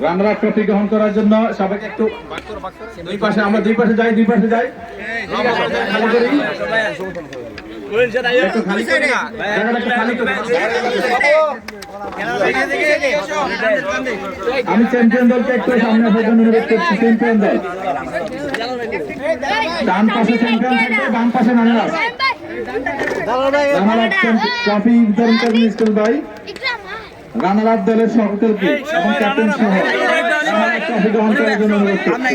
Runner up trophy গ্রহণ করার জন্য সবাইকে একটু দুই পাশে আমরা দুই পাশে যাই খালি করি একটু খালি করি জায়গাটা একটু খালি করি। আমি চ্যাম্পিয়ন দলকে একটু সামনে আসার জন্য অনুরোধ করছি। চ্যাম্পিয়ন দল ডান পাশে চ্যাম্পিয়ন থাকবে, বাম পাশে রানার আপ ট্রফি বিতরণ করবেন স্কুল ভাই। রানার আপ দলের সকলকে এবং ক্যাপ্টেন সহ রানার আপ ট্রফি গ্রহণ করার জন্য অনুরোধ করছি।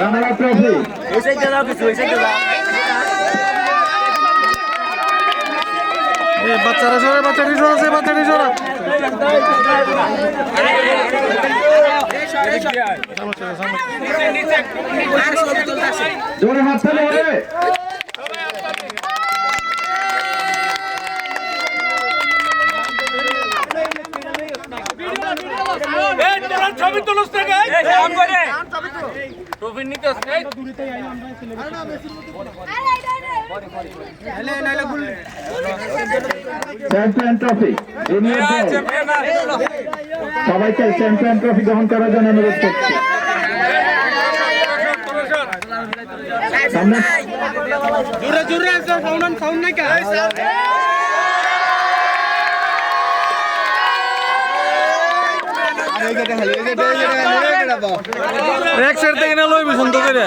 রানার আপ ট্রফি বাচ্চারা সরে, বাচ্চাটি সরাছে, বাচ্চাটি সরা। জোরে হাত তালি হবে। চ্যাম্পিয়ন ট্রফি জুনিয়র দল সবাইকে চ্যাম্পিয়ন ট্রফি গ্রহণ করার জন্য অনুরোধ করছি। সামনে এক সাইড থেকে না লইবি সুন্দর করে।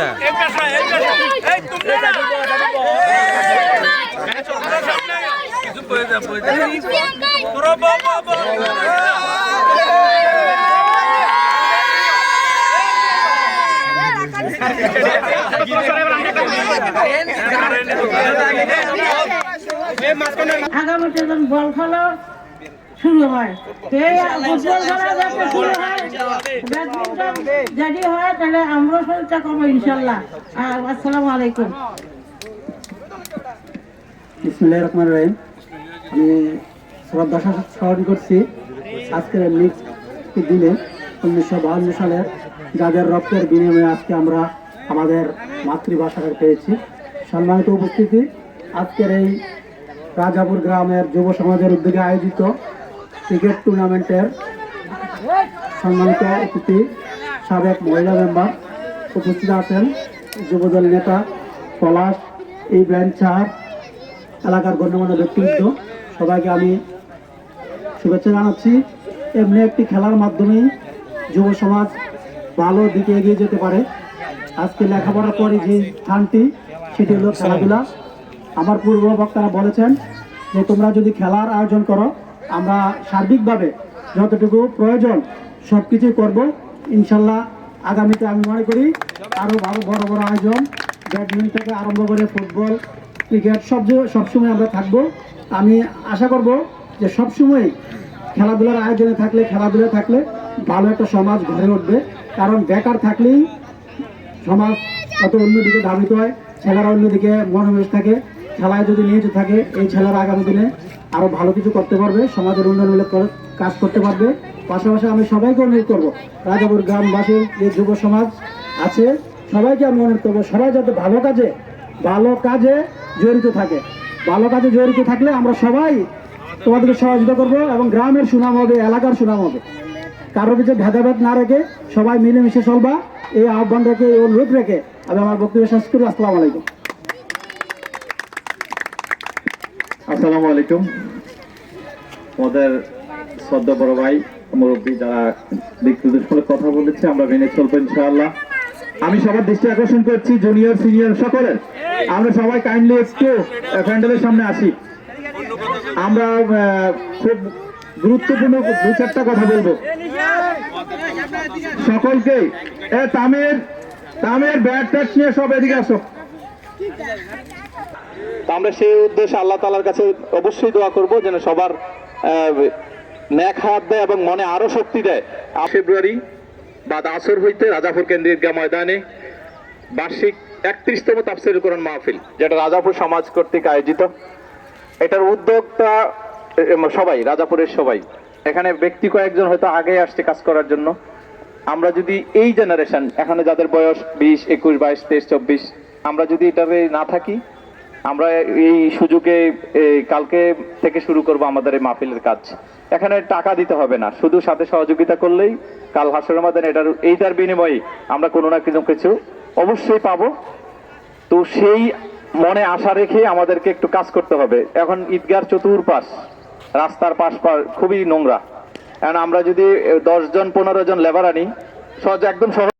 আগামীতে যখন বল খেলা শুরু হয়, ফুটবল খেলা যাতে শুরু হয়, ব্যাডমিন্টন যদি হয় তাহলে আমরা চেষ্টা করবো ইনশাল্লাহ। আর আসসালামু আলাইকুম। বিসমিল্লাহির রহমানির রহিম। আমি শ্রদ্ধা স্মরণ করছি আজকের নেক্সট দিনে 1952 সালের যাদের রক্তের বিনিময়ে আজকে আমরা আমাদের মাতৃভাষাকে পেয়েছি। সম্মানিত উপস্থিতি, আজকের এই রাজাপুর গ্রামের যুব সমাজের উদ্যোগে আয়োজিত ক্রিকেট টুর্নামেন্টের সম্মানিত অতিথি সাবেক মহিলা মেম্বার উপস্থিত আছেন, যুবদল নেতা পলাশ, ইব্রাহিম সাহেব, এলাকার গণ্যমান্য ব্যক্তিবৃন্দ, সবাইকে আমি শুভেচ্ছা জানাচ্ছি। এমনি একটি খেলার মাধ্যমেই যুব সমাজ ভালো দিকে এগিয়ে যেতে পারে। আজকে লেখাপড়ার পরে যে স্থানটি সেটি হলো খেলাধুলা। আমার পূর্ব বক্তারা বলেছেন যে তোমরা যদি খেলার আয়োজন করো, আমরা সার্বিকভাবে যতটুকু প্রয়োজন সব কিছুই করবো ইনশাল্লাহ। আগামীতে আমি মনে করি আরও ভালো বড় বড় আয়োজন, ব্যাডমিন্টন থেকে আরম্ভ করে ফুটবল, ক্রিকেট সবসময় আমরা থাকবো। আমি আশা করব যে সবসময় খেলাধুলার আয়োজনে থাকলে, খেলাধুলা থাকলে ভালো একটা সমাজ গড়ে উঠবে। কারণ বেকার থাকলেই সমাজ কত অন্যদিকে ধাবিত হয়, ছেলেরা অন্যদিকে মনোনিবেশ থাকে। খেলায় যদি নিয়োজিত থাকে, এই ছেলেরা আগামী দিনে আরও ভালো কিছু করতে পারবে, সমাজের উন্নয়নমূলক কাজ করতে পারবে। পাশাপাশি আমি সবাইকে অনুরোধ করবো, রাজাপুর গ্রামবাসীর যে যুব সমাজ আছে সবাইকে আমি অনুরোধ করবো, সবাই যাতে ভালো কাজে জড়িত থাকে। ভালো কাজে জড়িত থাকলে আমরা সবাই তোমাদেরকে সহযোগিতা করবো এবং গ্রামের সুনাম হবে, এলাকার সুনাম হবে। কারোর কিছু ভেদাভেদ না রেখে সবাই মিলেমিশে চলবা, এই আহ্বান রেখে, এই অনুরোধ রেখে আমি আমার বক্তব্য শেষ করি। আসসালামু আলাইকুম। আসসালামু আলাইকুম। আমাদের শ্রদ্ধা বড় ভাই মুরব্বী যারা দিকনির্দেশমূলক কথা বলেছে আমরা মেনে চলবো ইনশাআল্লাহ। আমি সবার দৃষ্টি আকর্ষণ করছি, জুনিয়র সিনিয়র সকলের, আমরা সবাই কাইন্ডলি একটু প্যান্ডেলের সামনে আসি। আমরা খুব গুরুত্বপূর্ণ দু চারটা কথা বলবো সকলকে। তামের ব্যাট ট্যাট নিয়ে সব এদিকে আসো। আমরা সেই উদ্দেশ্যে আল্লাহ তাআলার কাছে অবশ্যই দোয়া করব যেন সবার নেক হাত দেয় এবং মনে আরো শক্তি দেয়। ফেব্রুয়ারি বাদ আসর হইতে রাজাপুর কেন্দ্রীয় ময়দানে বার্ষিক 31তম তাফসীরুল কোরআন মাহফিল, যেটা রাজাপুর সমাজ কর্তৃক আয়োজিত। এটার উদ্যোক্তা সবাই, রাজাপুরের সবাই। এখানে ব্যক্তি কয়েকজন হয়তো আগে আসছে কাজ করার জন্য, আমরা যদি এই জেনারেশন এখানে যাদের বয়স 20, 21, 22, 23, 24, আমরা যদি এটাতে না থাকি, আমরা এই সুযোগে কালকে থেকে শুরু করব আমাদের এই মাহফিলের কাজ। এখানে টাকা দিতে হবে না, শুধু সাথে সহযোগিতা করলেই কাল হাসরের ময়দানে এইটার বিনিময়ে আমরা কোনো না কিছু অবশ্যই পাবো। তো সেই মনে আশা রেখে আমাদেরকে একটু কাজ করতে হবে। এখন ঈদগার চতুর্পাশ, রাস্তার পাশ খুবই নোংরা। এখন আমরা যদি 10 জন 15 জন লেবার আনি, একদম সহজ